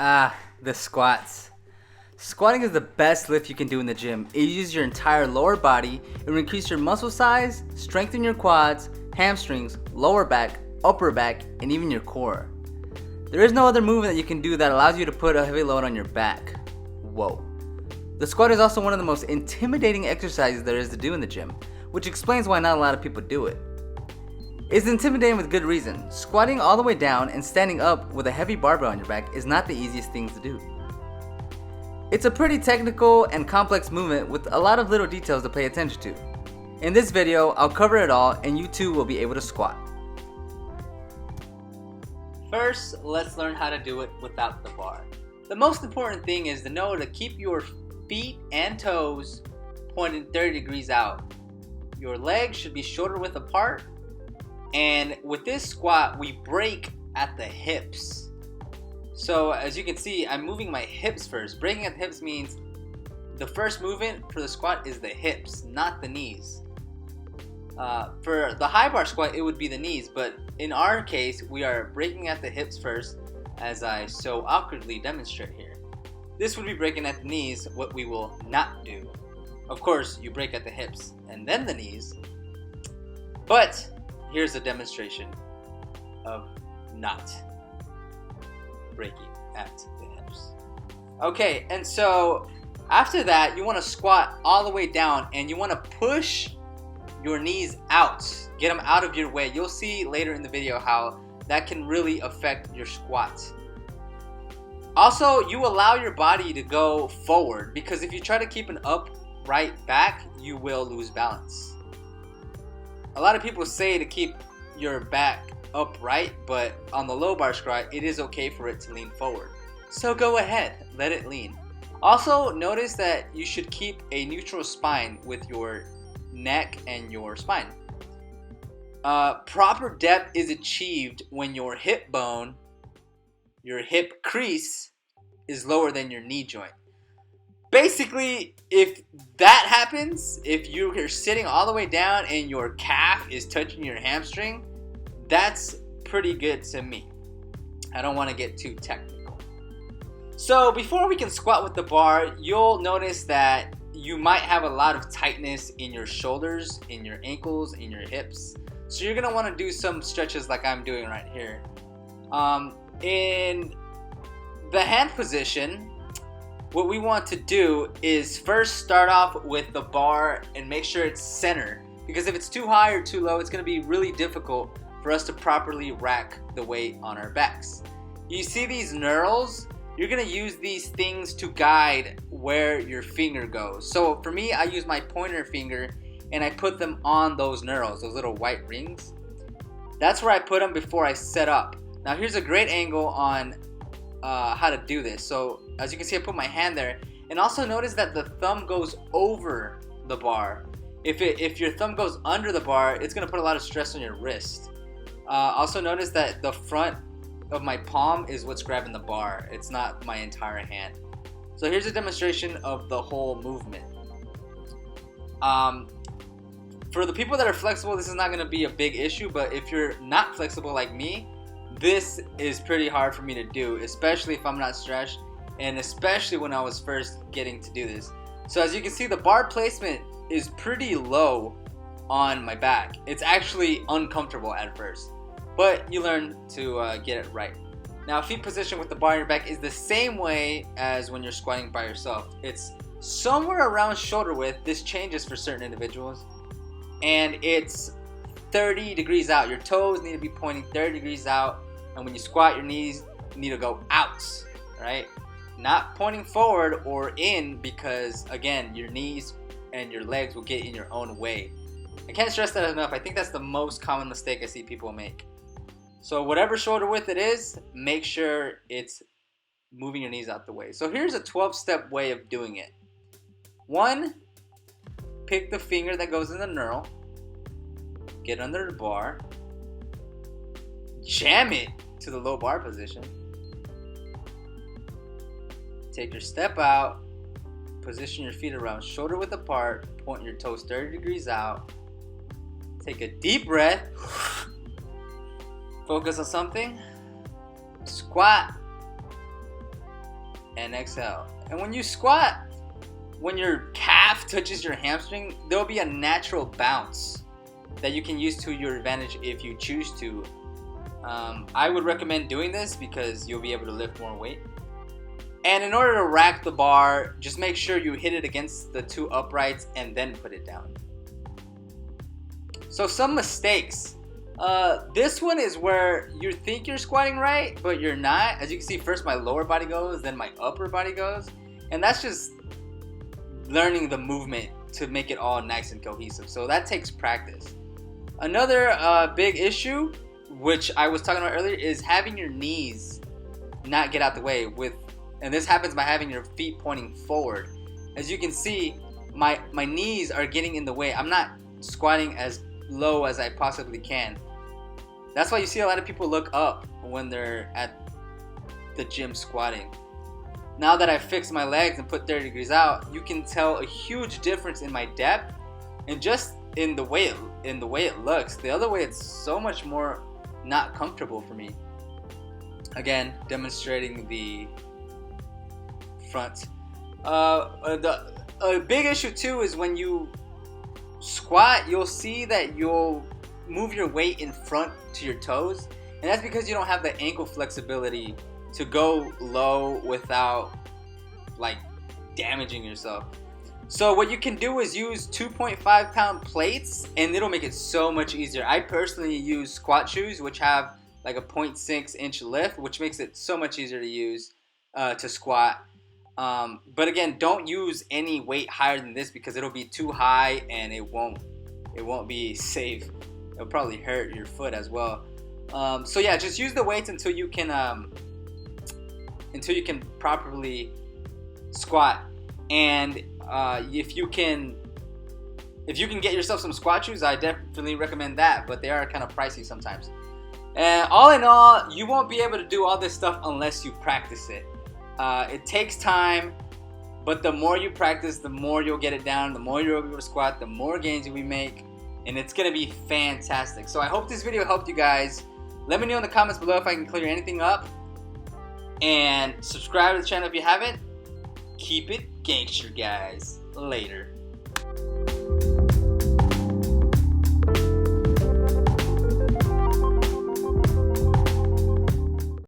The squats. Squatting is the best lift you can do in the gym. It uses your entire lower body. It will increase your muscle size, strengthen your quads, hamstrings, lower back, upper back, and even your core. There is no other movement that you can do that allows you to put a heavy load on your back. Whoa. The squat is also one of the most intimidating exercises there is to do in the gym, which explains why not a lot of people do it. It's intimidating with good reason. Squatting all the way down and standing up with a heavy barbell on your back is not the easiest things to do. It's a pretty technical and complex movement with a lot of little details to pay attention to. In this video, I'll cover it all and you too will be able to squat. First, let's learn how to do it without the bar. The most important thing is to know to keep your feet and toes pointed 30 degrees out. Your legs should be shoulder width apart. And with this squat, we break at the hips. So as you can see, I'm moving my hips first. Breaking at the hips means the first movement for the squat is the hips, not the knees. For the high bar squat, it would be the knees, but in our case, we are breaking at the hips first, as I so awkwardly demonstrate here. This would be breaking at the knees, what we will not do. Of course, you break at the hips and then the knees, but here's a demonstration of not breaking at the hips. Okay, and so after that, you want to squat all the way down and you want to push your knees out. Get them out of your way. You'll see later in the video how that can really affect your squat. Also, you allow your body to go forward because if you try to keep an upright back, you will lose balance. A lot of people say to keep your back upright, but on the low bar squat, it is okay for it to lean forward. So go ahead, let it lean. Also, notice that you should keep a neutral spine with your neck and your spine. Proper depth is achieved when your hip bone, your hip crease, is lower than your knee joint. Basically, if that happens, if you're sitting all the way down and your calf is touching your hamstring, that's pretty good to me. I don't want to get too technical. So before we can squat with the bar, you'll notice that you might have a lot of tightness in your shoulders, in your ankles, in your hips. So you're going to want to do some stretches like I'm doing right here. In the hand position, what we want to do is first start off with the bar and make sure it's center. Because if it's too high or too low, it's going to be really difficult for us to properly rack the weight on our backs. You see these knurls? You're going to use these things to guide where your finger goes. So for me, I use my pointer finger and I put them on those knurls, those little white rings. That's where I put them before I set up. Now here's a great angle on how to do this. So as you can see, I put my hand there, and also notice that the thumb goes over the bar. If your thumb goes under the bar, it's going to put a lot of stress on your wrist. Also notice that the front of my palm is what's grabbing the bar. It's not my entire hand. So here's a demonstration of the whole movement. For the people that are flexible, this is not going to be a big issue, but if you're not flexible like me, this is pretty hard for me to do, especially if I'm not stretched, and especially when I was first getting to do this. So as you can see, the bar placement is pretty low on my back. It's actually uncomfortable at first, but you learn to get it right. Now, feet position with the bar on your back is the same way as when you're squatting by yourself. It's somewhere around shoulder width. This changes for certain individuals, and it's 30 degrees out. Your toes need to be pointing 30 degrees out, and when you squat, your knees need to go out, right? Not pointing forward or in, because again, your knees and your legs will get in your own way. I can't stress that enough. I think that's the most common mistake I see people make. So whatever shoulder width it is, make sure it's moving your knees out the way. So here's a 12-step way of doing it. 1, pick the finger that goes in the knurl, get under the bar, jam it to the low bar position, take your step out, position your feet around shoulder width apart, point your toes 30 degrees out, take a deep breath, focus on something, squat, and exhale. And when you squat, when your calf touches your hamstring, there'll be a natural bounce that you can use to your advantage if you choose to. I would recommend doing this because you'll be able to lift more weight. And in order to rack the bar, just make sure you hit it against the two uprights and then put it down. So some mistakes. This one is where you think you're squatting right, but you're not. As you can see, first my lower body goes, then my upper body goes. And that's just learning the movement to make it all nice and cohesive. So that takes practice. Another big issue, which I was talking about earlier, is having your knees not get out the way and this happens by having your feet pointing forward. As you can see, my knees are getting in the way. I'm not squatting as low as I possibly can. That's why you see a lot of people look up when they're at the gym squatting. Now that I've fixed my legs and put 30 degrees out, you can tell a huge difference in my depth and just in the way it looks. The other way, it's so much more not comfortable for me. Again, demonstrating the front. A big issue too is when you squat, you'll see that you'll move your weight in front to your toes, and that's because you don't have the ankle flexibility to go low without like damaging yourself. So what you can do is use 2.5 pound plates, and it'll make it so much easier. I personally use squat shoes, which have like a 0.6 inch lift, which makes it so much easier to use to squat. But again, don't use any weight higher than this because it'll be too high and it won't be safe. It'll probably hurt your foot as well. So yeah, just use the weights until you can properly squat. And if you can get yourself some squat shoes, I definitely recommend that, but they are kind of pricey sometimes. And all in all, you won't be able to do all this stuff unless you practice it. It takes time, but the more you practice, the more you'll get it down, the more you'll be able to squat, the more gains you make, and it's gonna be fantastic. So I hope this video helped you guys. Let me know in the comments below if I can clear anything up, and subscribe to the channel if you haven't. Keep it gangster, guys. Later.